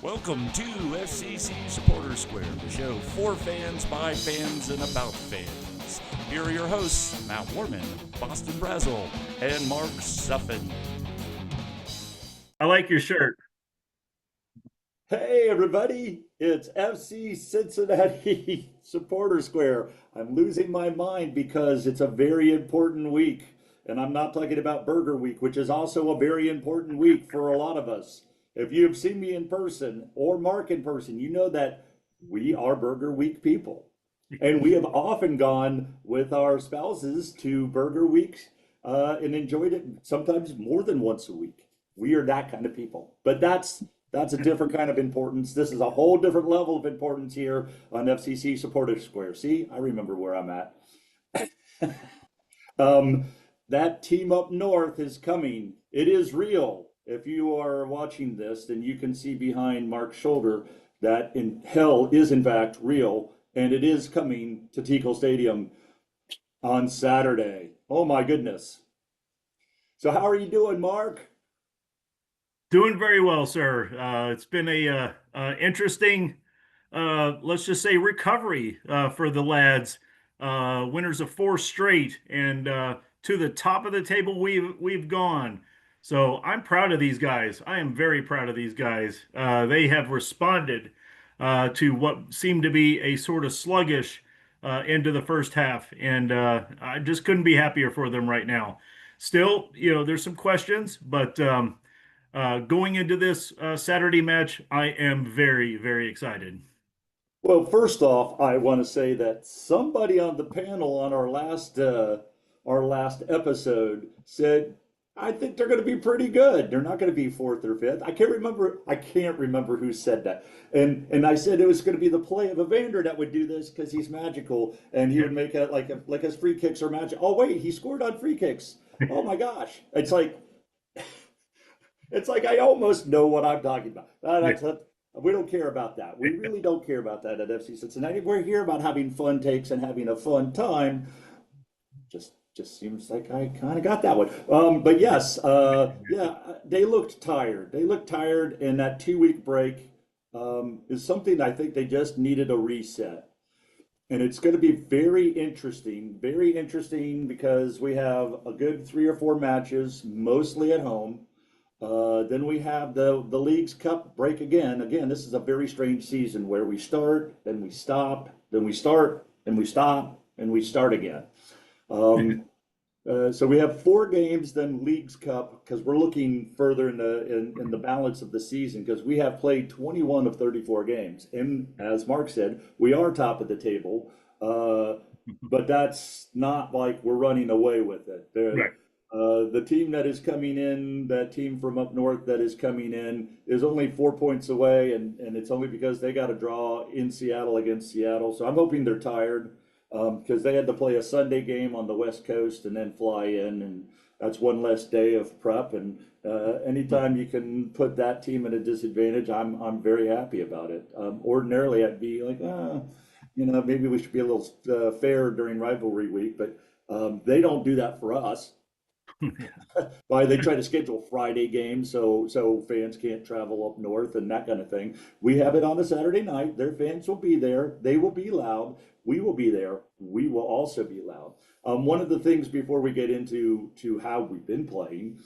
Welcome to FCC Supporter Square, the show for fans, by fans, and about fans. Here are your hosts, Matt Warman, Boston Brazel, and Mark Suffin. I like your shirt. Hey everybody, it's FC Cincinnati Supporter Square. I'm losing my mind because it's a very important week. And I'm not talking about Burger Week, which is also a very important week for a lot of us. If you've seen me in person or Mark in person, you know that we are Burger Week people. And we have often gone with our spouses to Burger Week and enjoyed it sometimes more than once a week. We are that kind of people. But that's a different kind of importance. This is a whole different level of importance here on FCC Supporter Square. See, I remember where I'm at. um, that team up north is coming. It is real. If you are watching this, then you can see behind Mark's shoulder that in hell is in fact real, and it is coming to Tico Stadium on Saturday. Oh my goodness. So how are you doing, Mark? Doing very well, sir. It's been a interesting, let's just say, recovery for the lads. Winners of four straight, and to the top of the table we've gone. So I'm proud of these guys. I am very proud of these guys. They have responded to what seemed to be a sort of sluggish into the first half, and I just couldn't be happier for them right now. Still, there's some questions, but. Going into this Saturday match, I am very, very excited. Well, first off, I want to say that somebody on the panel on our last episode said, I think they're going to be pretty good. They're not going to be fourth or fifth. I can't remember. I can't remember who said that. And I said it was going to be the play of Evander that would do this because he's magical and he would make it like his free kicks are magic. Oh wait, he scored on free kicks. Oh my gosh! It's like I almost know what I'm talking about. We don't care about that. We really don't care about that at FC Cincinnati. We're here about having fun takes and having a fun time. Just seems like I kind of got that one. But yes, yeah, they looked tired. They looked tired, and that 2 week break is something I think they just needed a reset. And it's going to be very interesting because we have a good 3 or 4 matches, mostly at home. Then we have the League's Cup break again. Again, this is a very strange season where we start, then we stop, then we start, and we stop, and we start again. So we have 4 games, then League's Cup, because we're looking further in the balance of the season, because we have played 21 of 34 games. And as Mark said, we are top of the table, but that's not like we're running away with it. Right. The team that is coming in, that team from up north that is coming in, is only 4 points away, and it's only because they got a draw in Seattle against Seattle. So I'm hoping they're tired because they had to play a Sunday game on the West Coast and then fly in, and that's one less day of prep. And anytime you can put that team at a disadvantage, I'm very happy about it. Ordinarily, I'd be like, maybe we should be a little fair during rivalry week, but they don't do that for us. Why they try to schedule Friday games so fans can't travel up north and that kind of thing. We have it on a Saturday night. Their fans will be there. They will be loud. We will be there. We will also be loud. One of the things before we get into how we've been playing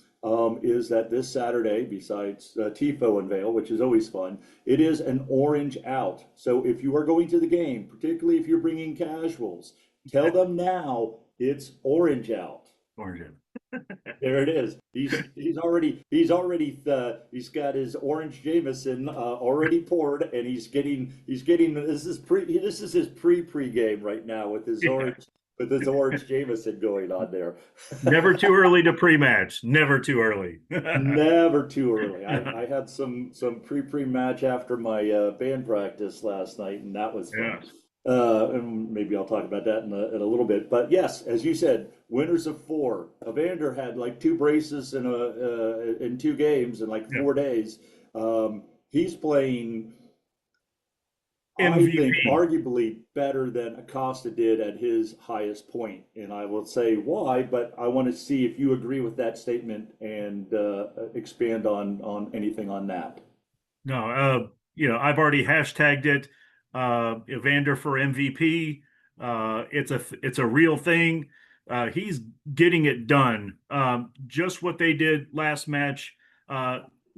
is that this Saturday, besides Tifo Unveil, which is always fun, it is an orange out. So if you are going to the game, particularly if you're bringing casuals, tell them now it's orange out. Orange. There it is. He's got his orange Jameson already poured, and he's getting this is his pre-game right now with his Yeah. orange Jameson going on there. Never too early to pre-match. Never too early. Never too early. I had some pre-match after my band practice last night, and that was fun. Yeah. And maybe I'll talk about that in a little bit. But yes, as you said, winners of 4. Evander had like 2 braces in 2 games in like 4 days. He's playing, I think, MVP. arguably better than Acosta did at his highest point. And I will say why, but I want to see if you agree with that statement and expand on anything on that. No, I've already hashtagged it, Evander for MVP. It's a real thing. He's getting it done. Just what they did last match.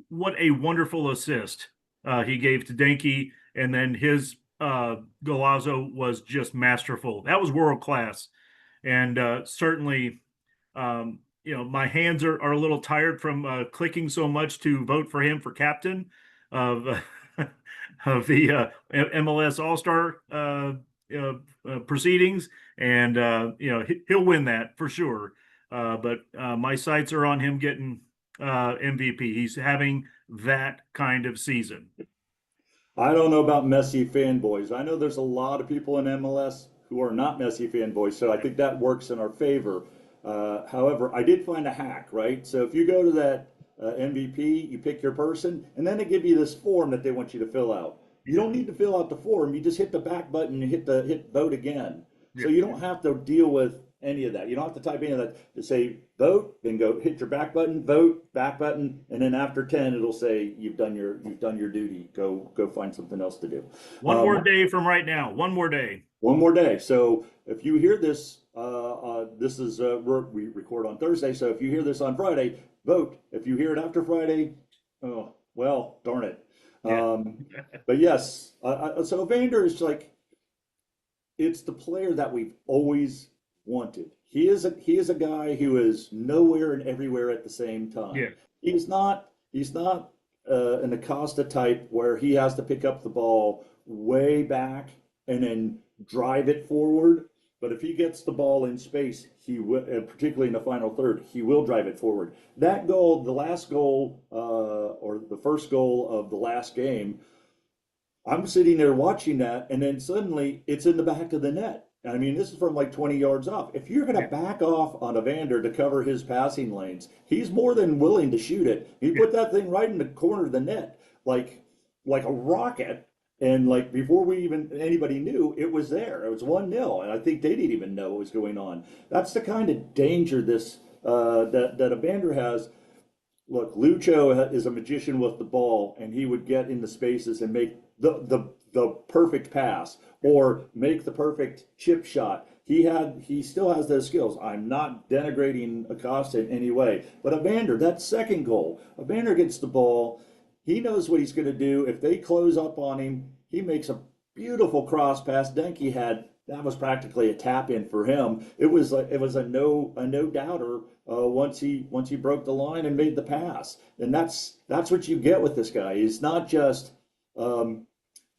What a wonderful assist he gave to Denke, and then his Golazo was just masterful. That was world class, and certainly, my hands are a little tired from clicking so much to vote for him for captain of of the MLS All Star proceedings, and he'll win that for sure. But my sights are on him getting MVP. He's having that kind of season. I don't know about Messi fanboys. I know there's a lot of people in MLS who are not Messi fanboys, so I think that works in our favor. However, I did find a hack, right? So if you go to that MVP, you pick your person, and then they give you this form that they want you to fill out. You don't need to fill out the form. You just hit the back button and hit vote again. So you don't have to deal with any of that. You don't have to type any of that. To say vote, then go hit your back button, vote, back button, and then after 10 it'll say you've done your duty. Go find something else to do. One more day from right now. One more day. One more day. So if you hear this, this is we record on Thursday. So if you hear this on Friday, vote. If you hear it after Friday, oh well, darn it. Yeah. But yes, so Evander is like, it's the player that we've always wanted. He is a guy who is nowhere and everywhere at the same time. Yeah. He's not an Acosta type where he has to pick up the ball way back and then drive it forward. But if he gets the ball in space, he will, particularly in the final third, he will drive it forward. That goal, the last goal, or the first goal of the last game, I'm sitting there watching that, and then suddenly it's in the back of the net. I mean, this is from like 20 yards off. If you're going to back off on Evander to cover his passing lanes, he's more than willing to shoot it. He put that thing right in the corner of the net, like a rocket. And like before anybody knew, it was there. It was 1-0, and I think they didn't even know what was going on. That's the kind of danger that Evander has. Look, Lucho is a magician with the ball, and he would get into spaces and make the perfect pass or make the perfect chip shot. He still has those skills. I'm not denigrating Acosta in any way, but Evander, that second goal, Evander gets the ball. He knows what he's going to do. If they close up on him, he makes a beautiful cross pass. Denke that was practically a tap in for him. It was a no doubter once he broke the line and made the pass. And that's what you get with this guy. He's not just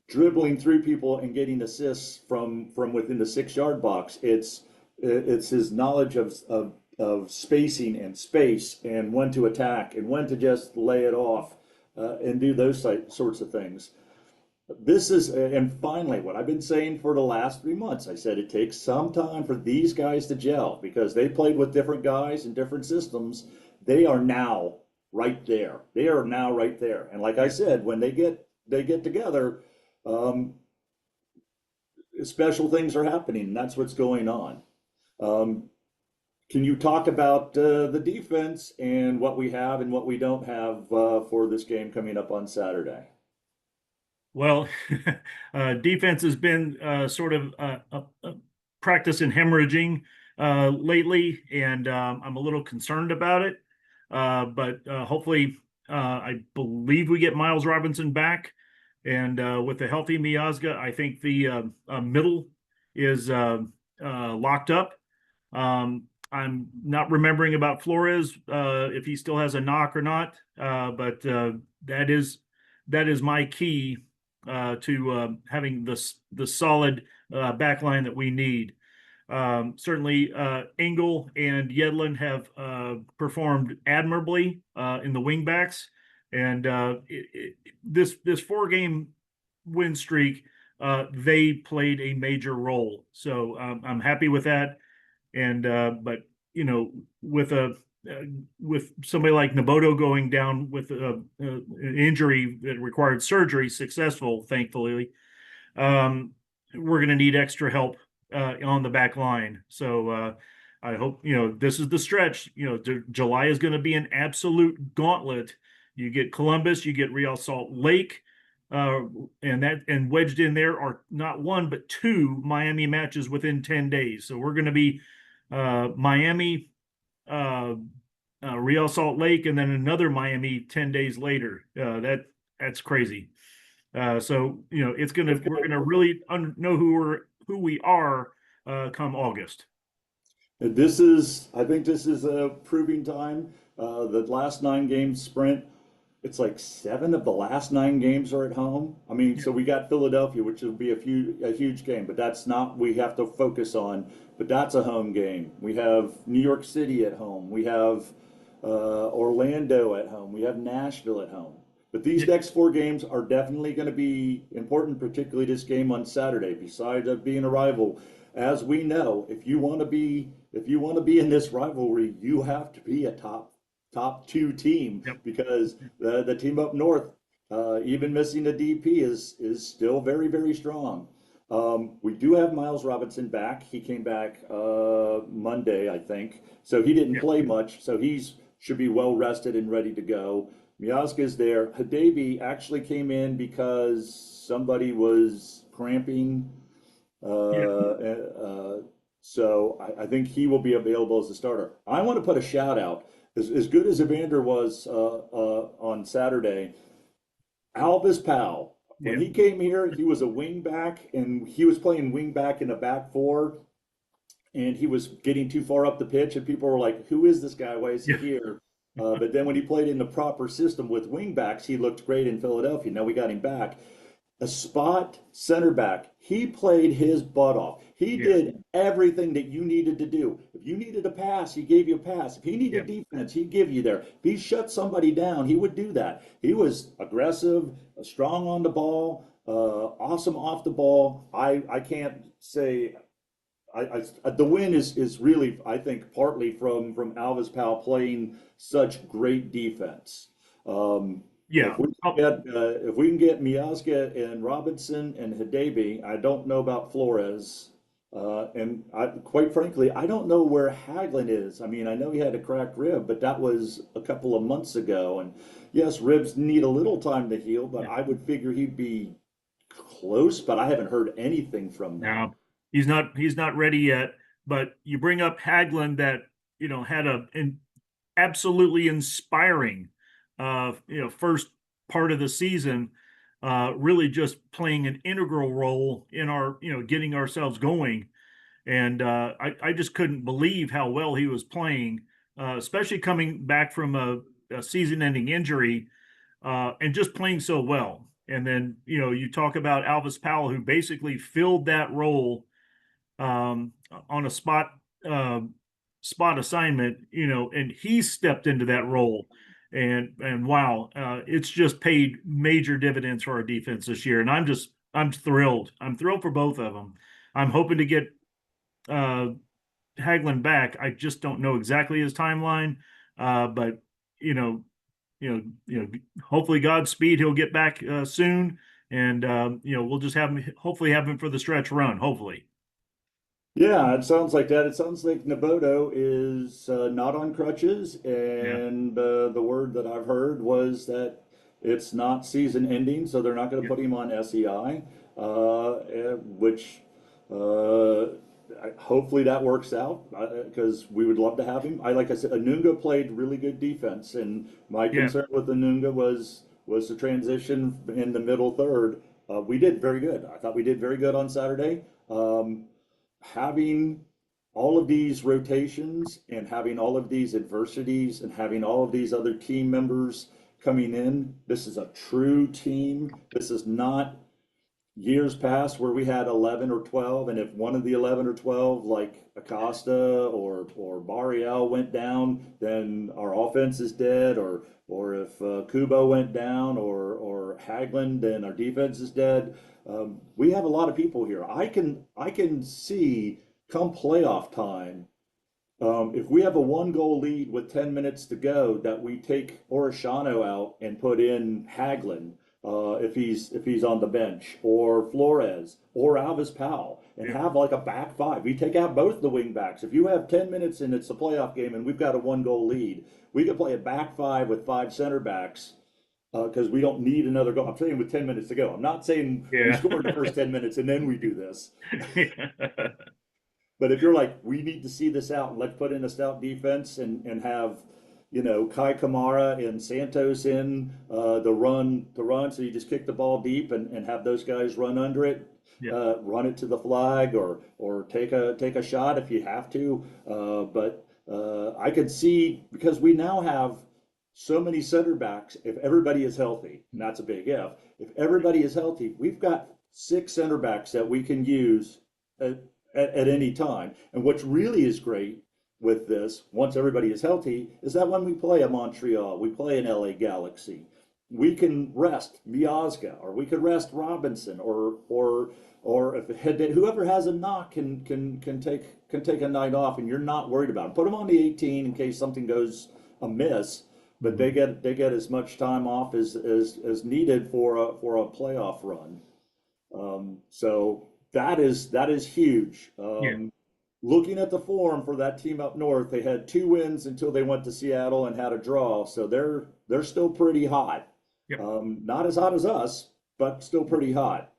dribbling through people and getting assists from within the 6-yard box. It's his knowledge of spacing and space and when to attack and when to just lay it off. And do those sorts of things. And finally, what I've been saying for the last 3 months, I said it takes some time for these guys to gel because they played with different guys in different systems. They are now right there. They are now right there. And like I said, when they get together, special things are happening. And that's what's going on. Can you talk about the defense and what we have and what we don't have for this game coming up on Saturday? Well, defense has been sort of a practice in hemorrhaging lately, and I'm a little concerned about it. But hopefully, I believe we get Miles Robinson back, and with a healthy Miazga, I think the middle is locked up. I'm not remembering about Flores if he still has a knock or not, but that is my key to having the solid back line that we need. Certainly, Engel and Yedlin have performed admirably in the wingbacks, and this 4-game win streak, they played a major role. So I'm happy with that. And but with somebody like Naboto going down with an injury that required surgery, successful, thankfully, we're going to need extra help on the back line. So I hope this is the stretch. July is going to be an absolute gauntlet. You get Columbus, you get Real Salt Lake, Uh, and wedged in there are not one but two Miami matches within 10 days. So we're going to be Miami, uh, Real Salt Lake, and then another Miami 10 days later. That's crazy. So we're gonna really know who we are come August. I think this is a proving time. The last 9 game sprint, it's like 7 of the last 9 games are at home. I mean, Yeah. so we got Philadelphia, which will be a huge game, but that's not we have to focus on. But that's a home game. We have New York City at home. We have Orlando at home. We have Nashville at home. But these Yeah. next 4 games are definitely going to be important, particularly this game on Saturday. Besides of being a rival, as we know, if you want to be in this rivalry, you have to be a top 2 team Yep. because the team up north, even missing the DP, is still very very strong. We do have Miles Robinson back. He came back Monday, I think, so he didn't Yeah. play much. So he's should be well rested and ready to go. Miazga's there. Hadabi actually came in because somebody was cramping. Yeah. So I think he will be available as a starter. I want to put a shout out. As good as Evander was on Saturday, Alvis Powell, when Yeah. he came here, he was a wing back and he was playing wing back in a back four and he was getting too far up the pitch, and people were like, "Who is this guy? Why is he Yeah. here?" But then when he played in the proper system with wingbacks, he looked great in Philadelphia. Now we got him back. A spot center back, he played his butt off. He Yeah. did everything that you needed to do. If you needed a pass, he gave you a pass. If he Yeah. needed defense, he'd give you there. If he shut somebody down, he would do that. He was aggressive, strong on the ball, awesome off the ball. I can't say the win is really, I think, partly from Alvis Powell playing such great defense. Yeah. Oh, If we can get Miazga and Robinson and Hidebe, I don't know about Flores. Quite frankly, I don't know where Haglin is. I mean, I know he had a cracked rib, but that was a couple of months ago. And yes, ribs need a little time to heal, but yeah. I would figure he'd be close, but I haven't heard anything from them. No, he's not ready yet. But you bring up Haglund that had an absolutely inspiring first part of the season, really just playing an integral role in our getting ourselves going. And I just couldn't believe how well he was playing, especially coming back from a season-ending injury, and just playing so well. And then you talk about Alvis Powell, who basically filled that role on a uh, spot assignment, and he stepped into that role. And wow, it's just paid major dividends for our defense this year. And I'm thrilled. I'm thrilled for both of them. I'm hoping to get uh, Haglund back. I just don't know exactly his timeline, but you know, hopefully Godspeed. He'll get back soon, and we'll just have him. Hopefully, have him for the stretch run. Hopefully, Yeah, it sounds like that. It sounds like Naboto is not on crutches, yeah, and the word that I've heard was that it's not season ending, so they're not going to yeah, put him on SEI, which uh, hopefully that works out because we would love to have him. Like I said, Anunga played really good defense, and my yeah, concern with Anunga was the transition in the middle third. We did very good. I thought we did very good on Saturday. Having all of these rotations and having all of these adversities and having all of these other team members coming in, this is a true team. This is not years past where we had 11 or 12, and if one of the 11 or 12, like Acosta or Barriel went down, then our offense is dead, or if Kubo went down or Hagland, then our defense is dead. We have a lot of people here. I can see come playoff time, if we have a 1 goal lead with 10 minutes to go, that we take Orishano out and put in Haglin, if he's on the bench, or Flores, or Alvis Powell, and yeah, have like a back five. We take out both the wing backs. If you have 10 minutes and it's a playoff game and we've got a 1 goal lead, we could play a back five with 5 center backs because we don't need another goal. I'm saying with 10 minutes to go. I'm not saying we Yeah. score in the first 10 minutes and then we do this. But if you're like, we need to see this out and let's put in a stout defense and have, Kai Kamara and Santos in to run. So you just kick the ball deep and have those guys run under it, Yeah. run it to the flag or take a shot if you have to. But I could see because we now have so many center backs. If everybody is healthy, and that's a big if everybody is healthy, we've got six center backs that we can use at any time. And what's really is great with this, once everybody is healthy, is that when we play a Montreal, we play an LA Galaxy, we can rest Miazga, or we could rest Robinson, or if whoever has a knock can take a night off, and you're not worried about it. Put them on the 18 in case something goes amiss, but they get as much time off as needed for a playoff run. So that is huge. Yeah. Looking at the form for that team up north, they had 2 wins until they went to Seattle and had a draw. So they're still pretty hot. Yep. Not as hot as us, but still pretty hot.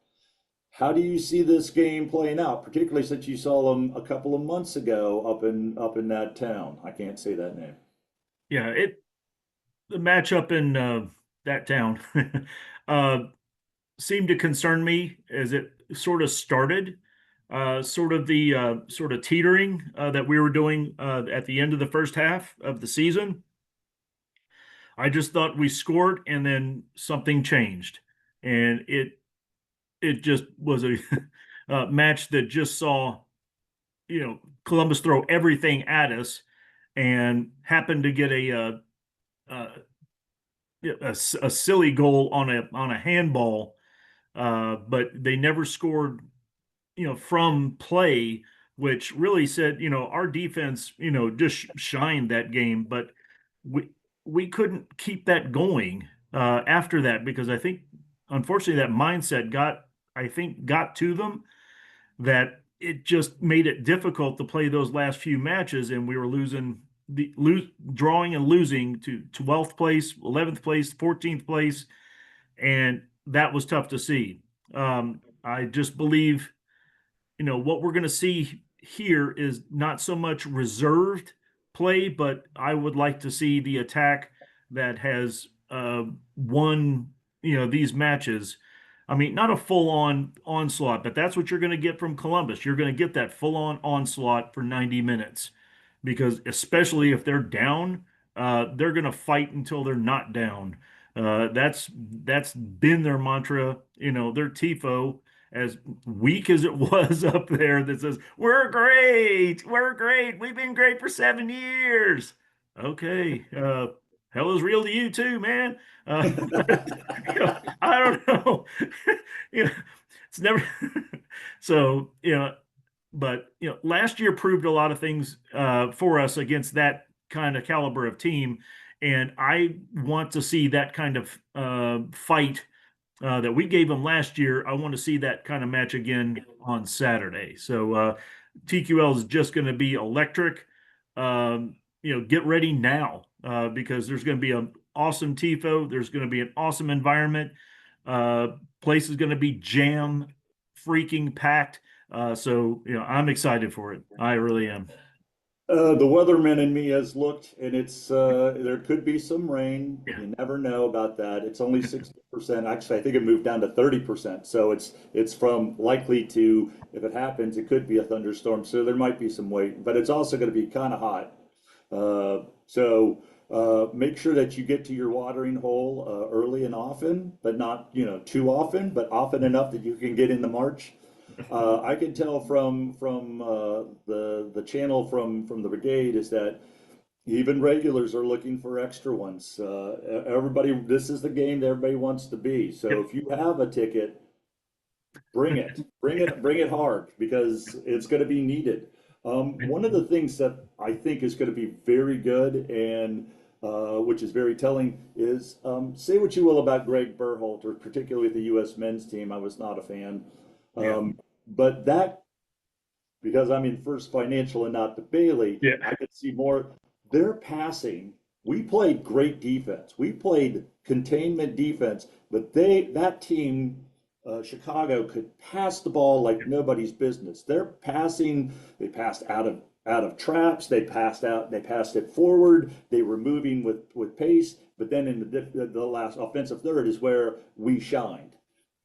How do you see this game playing out, particularly since you saw them a couple of months ago up in that town? I can't say that name. Yeah. The matchup in that town uh, seemed to concern me as it sort of started. Sort of the sort of teetering that we were doing at the end of the first half of the season. I just thought we scored and then something changed, and it just was a, a match that just saw Columbus throw everything at us, and happened to get a, a silly goal on a handball, but they never scored from play, which really said, our defense, just shined that game, but we we couldn't keep that going after that because I think, unfortunately, that mindset got to them that it just made it difficult to play those last few matches, and we were drawing and losing to 12th place, 11th place, 14th place, and that was tough to see. I just believe what we're going to see here is not so much reserved play, but I would like to see the attack that has won these matches. I mean, not a full-on onslaught, but that's what you're going to get from Columbus. You're going to get that full-on onslaught for 90 minutes because especially if they're down, they're going to fight until they're not down. That's been their mantra, their tifo, as weak as it was up there, that says, we're great, we've been great for 7 years. Okay, hell is real to you too, man. I don't know. you know, it's never so, but last year proved a lot of things for us against that kind of caliber of team, and I want to see that kind of fight that we gave them last year. I want to see that kind of match again on Saturday. So TQL is just going to be electric. Get ready now because there's going to be an awesome tifo. There's going to be an awesome environment. Place is going to be jam freaking packed. So I'm excited for it. I really am. The weatherman in me has looked, and it's there could be some rain. Yeah. You never know about that. It's only 60%. Actually, I think it moved down to 30%. So it's from likely to, if it happens, it could be a thunderstorm. So there might be some weight, but it's also going to be kind of hot. So make sure that you get to your watering hole early and often, but not too often, but often enough that you can get in the march. I can tell from the channel from the brigade is that even regulars are looking for extra ones. Everybody, this is the game that everybody wants to be. So Yep. if you have a ticket, bring it hard because it's going to be needed. One of the things that I think is going to be very good and which is very telling is say what you will about Greg Berhalter, particularly the U.S. men's team. I was not a fan. Yeah. But that, because I'm in First Financial and not the Bailey, Yeah. I could see more. Their passing we played great defense. We played containment defense, but that team, Chicago, could pass the ball like nobody's business. They're passing. They passed out of traps. They passed it forward. They were moving with pace. But then in the last offensive third is where we shined.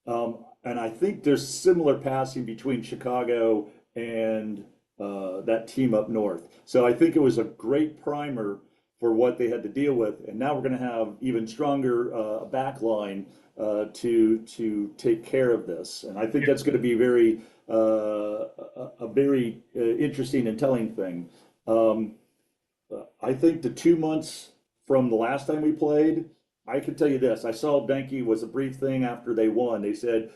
And I think there's similar passing between Chicago and that team up north. So I think it was a great primer for what they had to deal with. And now we're going to have even stronger back line to take care of this. And I think that's going to be a very interesting and telling thing. Um, I think the 2 months from the last time we played, I can tell you this. I saw Benke was a brief thing after they won. They said,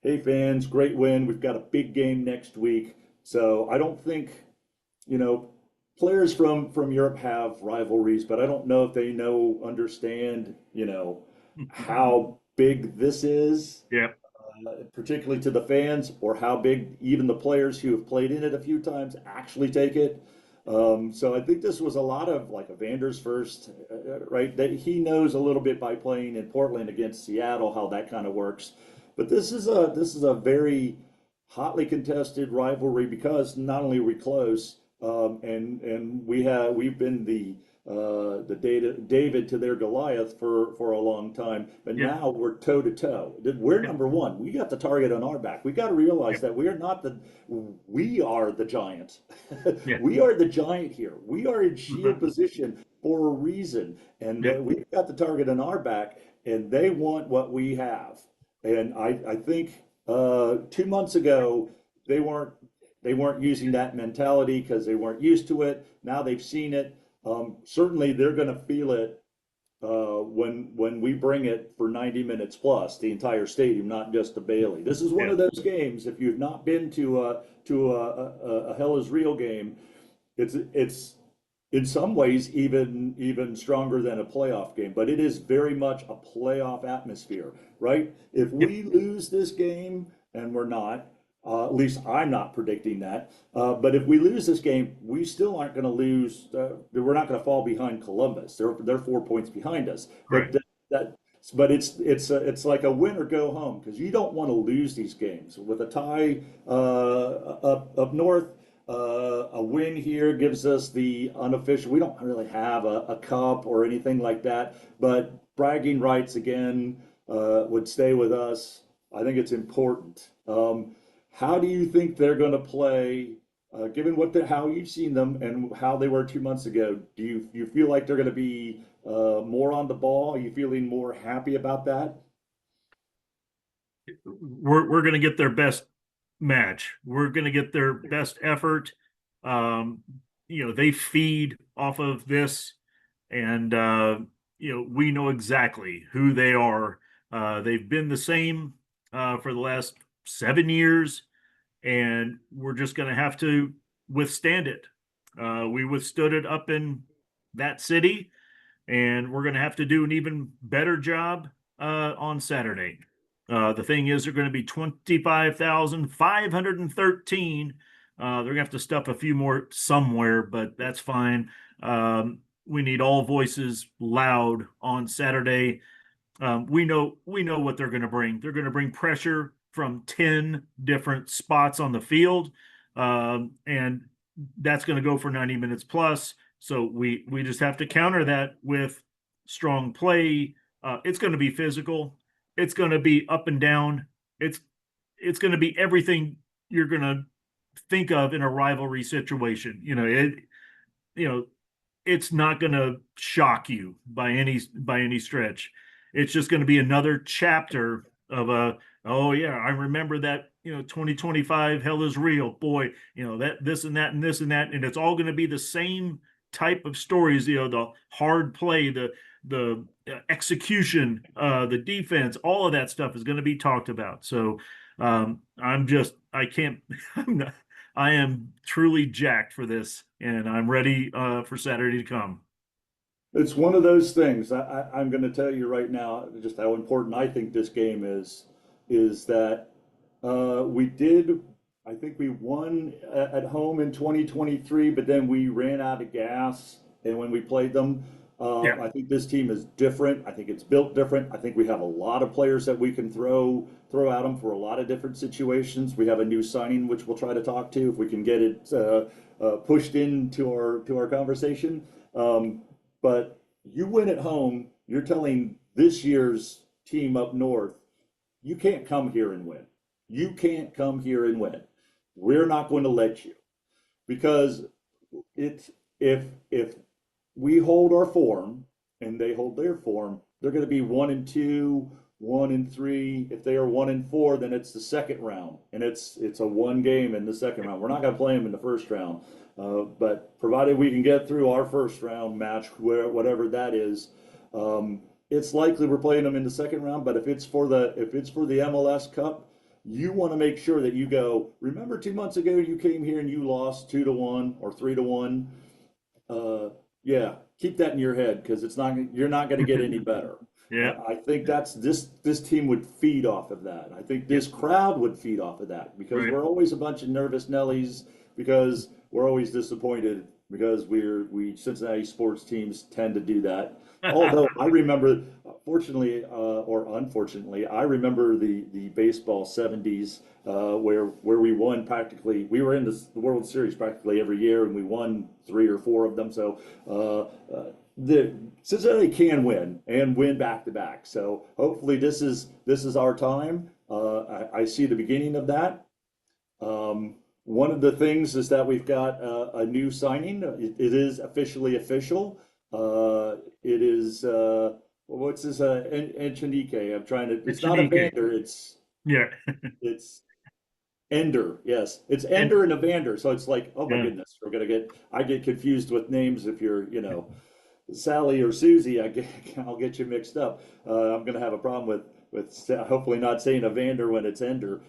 "Hey fans, great win. We've got a big game next week." So I don't think, you know, players from Europe have rivalries, but I don't know if they understand, how big this is, Yeah. particularly to the fans, or how big even the players who have played in it a few times actually take it. So I think this was a lot of like Evander's first, right? That he knows a little bit by playing in Portland against Seattle how that kind of works. But this is a very hotly contested rivalry because not only are we close, and we've been David to their Goliath for a long time, but Yep. now we're toe to toe. We're Yep. number one. We got the target on our back. We got to realize Yep. that we are the giant. Yeah. We are the giant here. We are in shield Mhm. position for a reason, and Yep. we've got the target on our back, and they want what we have. And I think 2 months ago they weren't they weren't using that mentality because they weren't used to it. Now they've seen it. Certainly, they're going to feel it when we bring it for 90 minutes plus the entire stadium, not just the Bailey. This is one Yeah. of those games. If you've not been to a Hell is Real game, it's in some ways even stronger than a playoff game. But it is very much a playoff atmosphere, right? If Yep. we lose this game, and we're not, at least I'm not predicting that. But if we lose this game, we still aren't going to lose. We're not going to fall behind Columbus. They're 4 points behind us. Right. That but it's like a win or go home because you don't want to lose these games. With a tie up north, a win here gives us the unofficial. We don't really have a cup or anything like that, but bragging rights again would stay with us. I think it's important. How do you think they're going to play, given how you've seen them and how they were 2 months ago? Do you feel like they're going to be more on the ball? Are you feeling more happy about that? We're going to get their best match. We're going to get their best effort. Um, they feed off of this, and we know exactly who they are. They've been the same for the last 7 years, and we're just going to have to withstand it. We withstood it up in that city, and we're going to have to do an even better job on Saturday. The thing is, they're going to be 25,513. They're going to have to stuff a few more somewhere, but that's fine. We need all voices loud on Saturday. We know what they're going to bring. They're going to bring pressure from 10 different spots on the field, and that's going to go for 90 minutes plus. So we just have to counter that with strong play. It's going to be physical. It's going to be up and down. It's it's going to be everything you're going to think of in a rivalry situation. You know it's not going to shock you by any stretch. It's just going to be another chapter of a, oh yeah, I remember that, 2025 Hell is Real. Boy, that this and that and this and that, and it's all going to be the same type of stories. The hard play, the execution, the defense, all of that stuff is going to be talked about. So I can't. I am truly jacked for this, and I'm ready for Saturday to come. It's one of those things. I'm going to tell you right now just how important I think this game is that we did. I think we won at home in 2023, but then we ran out of gas, and when we played them, Yeah. I think this team is different. I think it's built different. I think we have a lot of players that we can throw at them for a lot of different situations. We have a new signing which we'll try to talk to if we can get it pushed into our conversation. But you win at home. You're telling this year's team up north, you can't come here and win. You can't come here and win. We're not going to let you because it's if we hold our form and they hold their form, they're going to be 1-2, 1-3. If they are 1-4, then it's the second round, and it's a one game in the second round. We're not going to play them in the first round, but provided we can get through our first round match, whatever that is, it's likely we're playing them in the second round. But if it's for the MLS Cup, you want to make sure that you go. Remember 2 months ago you came here and you lost 2-1 or 3-1. Yeah, keep that in your head because it's not you're not going to get any better. Yeah. I think that's this team would feed off of that. I think this crowd would feed off of that because Right. we're always a bunch of nervous Nellies because we're always disappointed because we Cincinnati sports teams tend to do that. Although I remember, fortunately or unfortunately, I remember the baseball '70s where we won practically. We were in the World Series practically every year, and we won 3 or 4 of them. So the Cincinnati can win and win back to back. So hopefully this is our time. I see the beginning of that. One of the things is that we've got a new signing. It is officially official. It is what's this? Echenike. I'm trying to. It's not a Echenike. Vander. Yeah. It's Ender. Yes, it's And Ender and Evander. So it's like, oh my yeah. goodness, I get confused with names if you're Sally or Susie. I'll get you mixed up. I'm gonna have a problem with hopefully not saying Evander when it's Ender.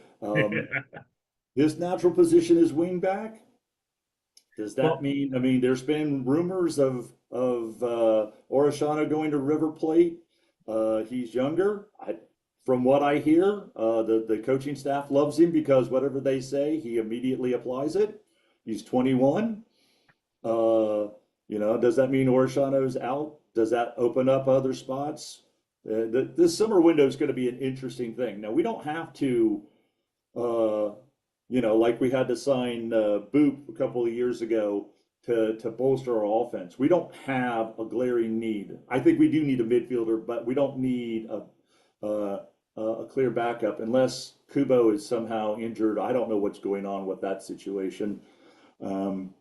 His natural position is wingback. Does that Well, mean? I mean, there's been rumors of Orishano going to River Plate. He's younger. From what I hear, the coaching staff loves him because whatever they say, he immediately applies it. He's 21. Does that mean Orishano's out? Does that open up other spots? This summer window is going to be an interesting thing. Now we don't have to uh, like we had to sign Boop a couple of years ago to bolster our offense. We don't have a glaring need. I think we do need a midfielder, but we don't need a clear backup unless Kubo is somehow injured. I don't know what's going on with that situation. Um,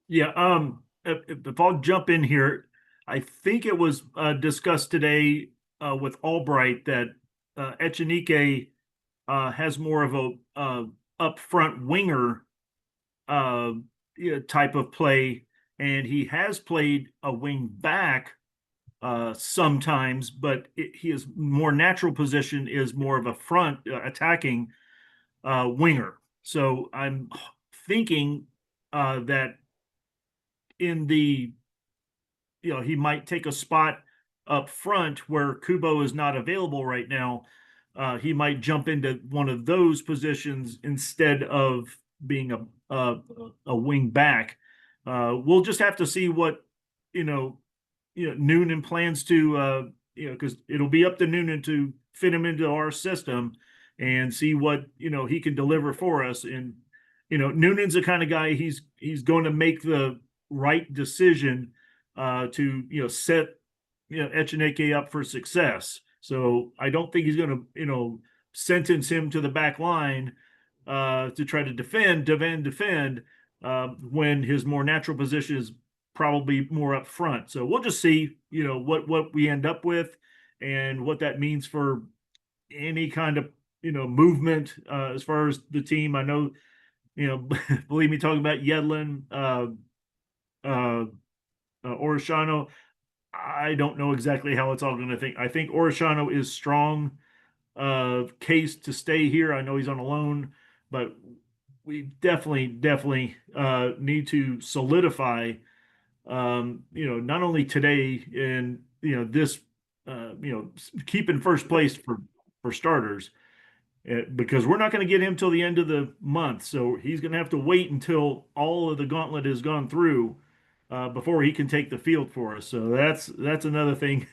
yeah. If I'll jump in here, I think it was discussed today with Albright that Echenike has more of a upfront winger uh, type of play, and he has played a wing back sometimes, but his more natural position is more of a front attacking winger. So I'm thinking that in the he might take a spot up front where Kubo is not available right now. He might jump into one of those positions instead of being a wing back. We'll just have to see what you know, Noonan plans to because it'll be up to Noonan to fit him into our system and see what he can deliver for us. And Noonan's the kind of guy he's going to make the right decision to set Echeneke up for success. So I don't think he's going to sentence him to the back line to try to defend when his more natural position is probably more up front. So we'll just see what we end up with and what that means for any kind of movement as far as the team. I know believe me, talking about Yedlin, uh, Orishano. I don't know exactly how it's all going to think. I think Orishano is strong case to stay here. I know he's on a loan, but we definitely need to solidify not only today and this keep in first place for starters because we're not going to get him till the end of the month. So he's going to have to wait until all of the gauntlet has gone through before he can take the field for us. So that's another thing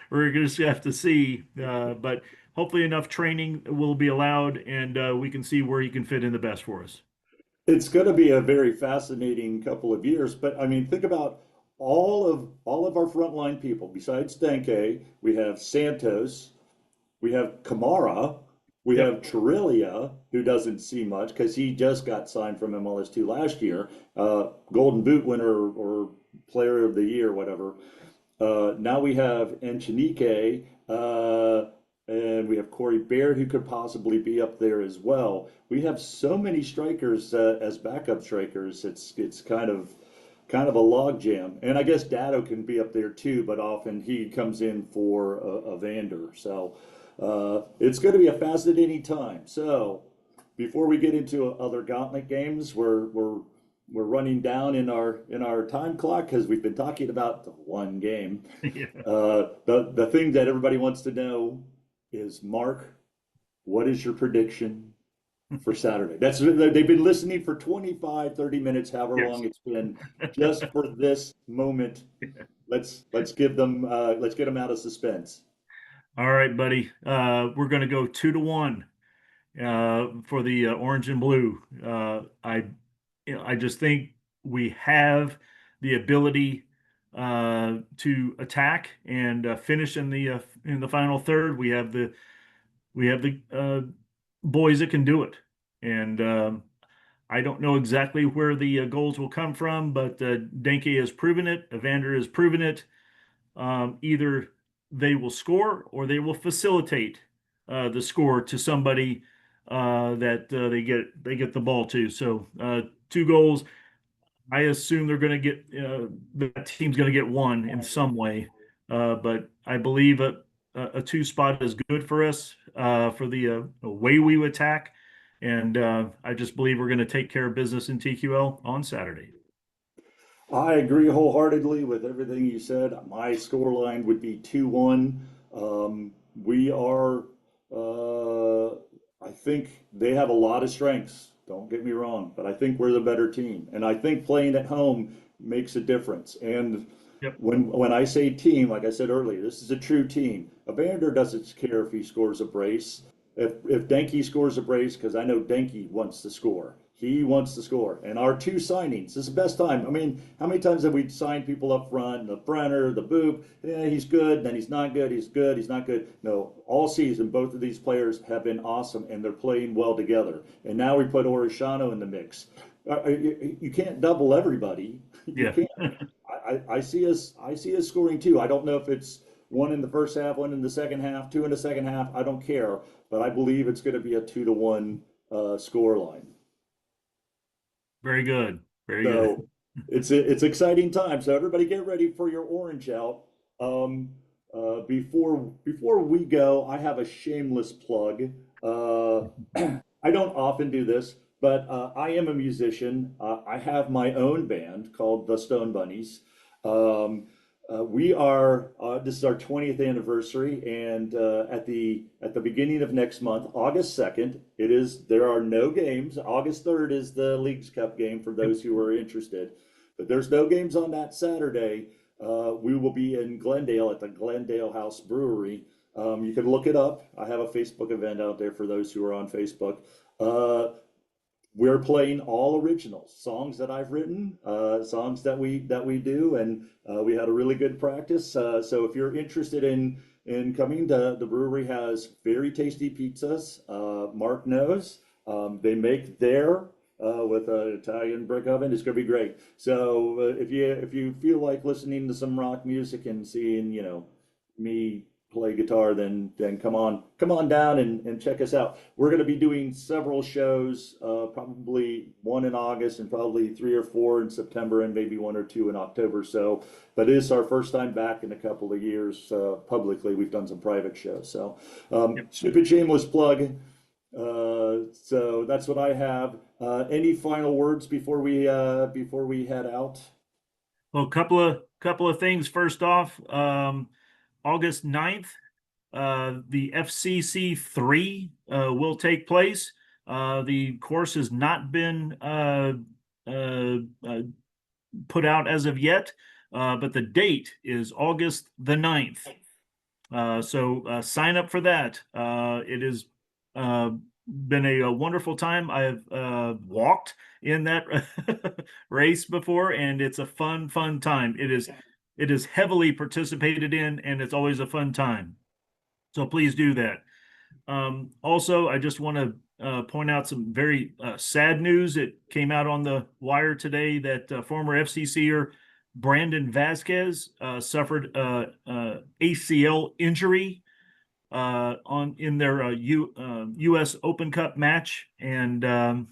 we're going to have to see. But hopefully enough training will be allowed, and we can see where he can fit in the best for us. It's going to be a very fascinating couple of years, but I mean, think about all of our frontline people. Besides Denke, we have Santos, we have Kamara, we Yep. have Trillia, who doesn't see much because he just got signed from MLS2 last year, Golden Boot winner or Player of the Year, whatever. Now we have Enchenike, and we have Corey Baird, who could possibly be up there as well. We have so many strikers as backup strikers. It's kind of a log jam. And I guess Dado can be up there too, but often he comes in for a Vander. So it's going to be a fascinating time. So before we get into other gauntlet games, we're running down in our time clock because we've been talking about the one game. Yeah. The thing that everybody wants to know is, Mark, what is your prediction for Saturday? They've been listening for 25, 30 minutes, however Yes. long it's been, just for this moment. Let's get them out of suspense. All right, buddy. We're going to go 2-1 for the orange and blue. I just think we have the ability to attack and finish in the final third. We have the boys that can do it, and I don't know exactly where the goals will come from, but Denke has proven it. Evander has proven it. Either they will score or they will facilitate the score to somebody that they get the ball to. So 2 goals. I assume they're going to get that team's going to get one in some way, but I believe a 2 spot is good for us for the way we attack, and I just believe we're going to take care of business in TQL on Saturday. I agree wholeheartedly with everything you said. My score line would be 2-1. We are, I think they have a lot of strengths. Don't get me wrong, but I think we're the better team. And I think playing at home makes a difference. And Yep. when I say team, like I said earlier, this is a true team. Evander doesn't care if he scores a brace. If Denke scores a brace, because I know Denke wants to score. He wants to score. And our 2 signings, this is the best time. I mean, how many times have we signed people up front? The Brenner, the Boop, yeah, he's good, then he's not good, he's good, he's not good. No, all season, both of these players have been awesome, and they're playing well together. And now we put Orishano in the mix. You can't double everybody. You Yeah. can't. I see us scoring 2. I don't know if it's 1 in the first half, 1 in the second half, 2 in the second half. I don't care, but I believe it's going to be a 2-1 score line. Very good. Very So good. it's exciting time. So everybody get ready for your orange out. Before we go, I have a shameless plug. I don't often do this, but I am a musician. I have my own band called the Stone Bunnies. We are this is our 20th anniversary, and at the beginning of next month, August 2nd, there are no games. August 3rd is the Leagues Cup game for those who are interested, but there's no games on that Saturday. We will be in Glendale at the Glendale House Brewery. You can look it up. I have a Facebook event out there for those who are on Facebook. We're playing all originals, songs that I've written, songs that we do, and we had a really good practice. So if you're interested in coming, the brewery has very tasty pizzas. Mark knows they make there with an Italian brick oven. It's gonna be great. So if you feel like listening to some rock music and seeing me play guitar, then come on down and check us out. We're going to be doing several shows, probably 1 in August and probably 3 or 4 in September and maybe 1 or 2 in October. So, but it is our first time back in a couple of years publicly. We've done some private shows. So, stupid shameless plug. So that's what I have. Any final words before we head out? Well, couple of things. First off, August 9th, the FCC 3 will take place. The course has not been put out as of yet, but the date is August the 9th. So sign up for that. It has been a wonderful time. I've walked in that race before, and it's a fun time. It is heavily participated in, and it's always a fun time. So please do that. Also, I just want to point out some very sad news. It came out on the wire today that former FCCer Brandon Vasquez suffered ACL injury in their U.S. Open Cup match, and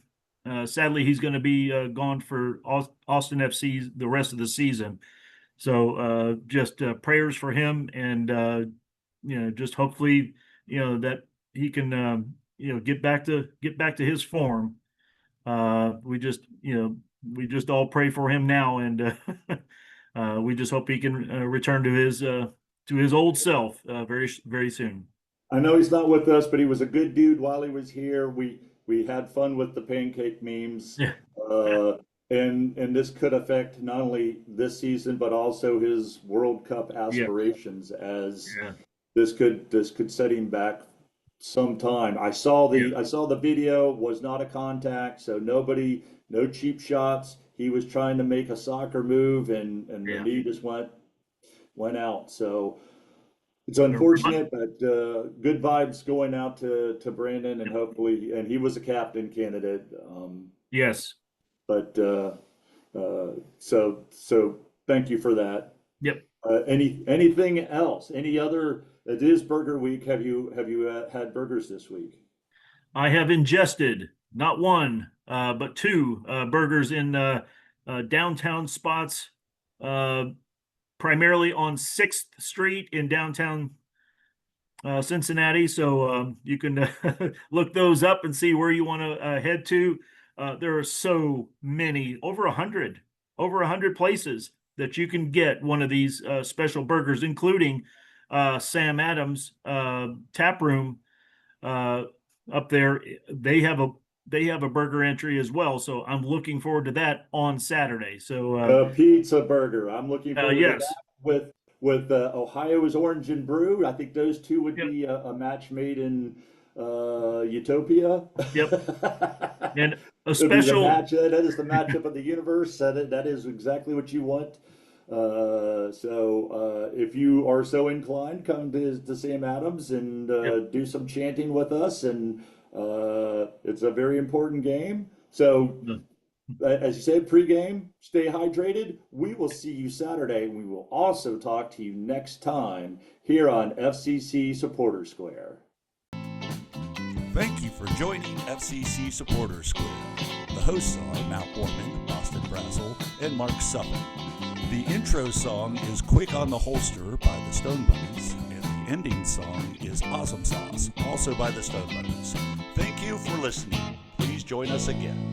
sadly, he's going to be gone for Austin FC the rest of the season. So just prayers for him, and just hopefully that he can get back to his form. We just all pray for him now, and we just hope he can return to his old self very soon. I know he's not with us, but he was a good dude while he was here. We had fun with the pancake memes. Yeah. And this could affect not only this season but also his World Cup aspirations, as this could set him back some time. I saw the video, was not a contact, so no cheap shots. He was trying to make a soccer move, and the knee just went out. So it's unfortunate, but good vibes going out to Brandon, and hopefully, and he was a captain candidate. Yes. But so thank you for that. Yep. Anything else? Any other? It is Burger Week. Have you had burgers this week? I have ingested not one, but two burgers in downtown spots, primarily on 6th Street in downtown Cincinnati. So you can look those up and see where you want to head to. There are so many, over 100 places that you can get one of these special burgers, including Sam Adams Tap Room up there. They have a burger entry as well, so I'm looking forward to that on Saturday. So pizza burger. I'm looking forward to yes. that with Ohio's Orange and Brew. I think those two would be a match made in Utopia. Yep. And a special match. That is the matchup of the universe. That is exactly what you want. So if you are so inclined, come to Sam Adams and do some chanting with us. And it's a very important game. So as you said, pregame, stay hydrated. We will see you Saturday. We will also talk to you next time here on FCC Supporter Square. Thank you for joining FCC Supporter Square. The hosts are Matt Warman, Boston Brazel, and Mark Suffolk. The intro song is Quick on the Holster by the Stone Bunnies, and the ending song is Awesome Sauce, also by the Stone Bunnies. Thank you for listening. Please join us again.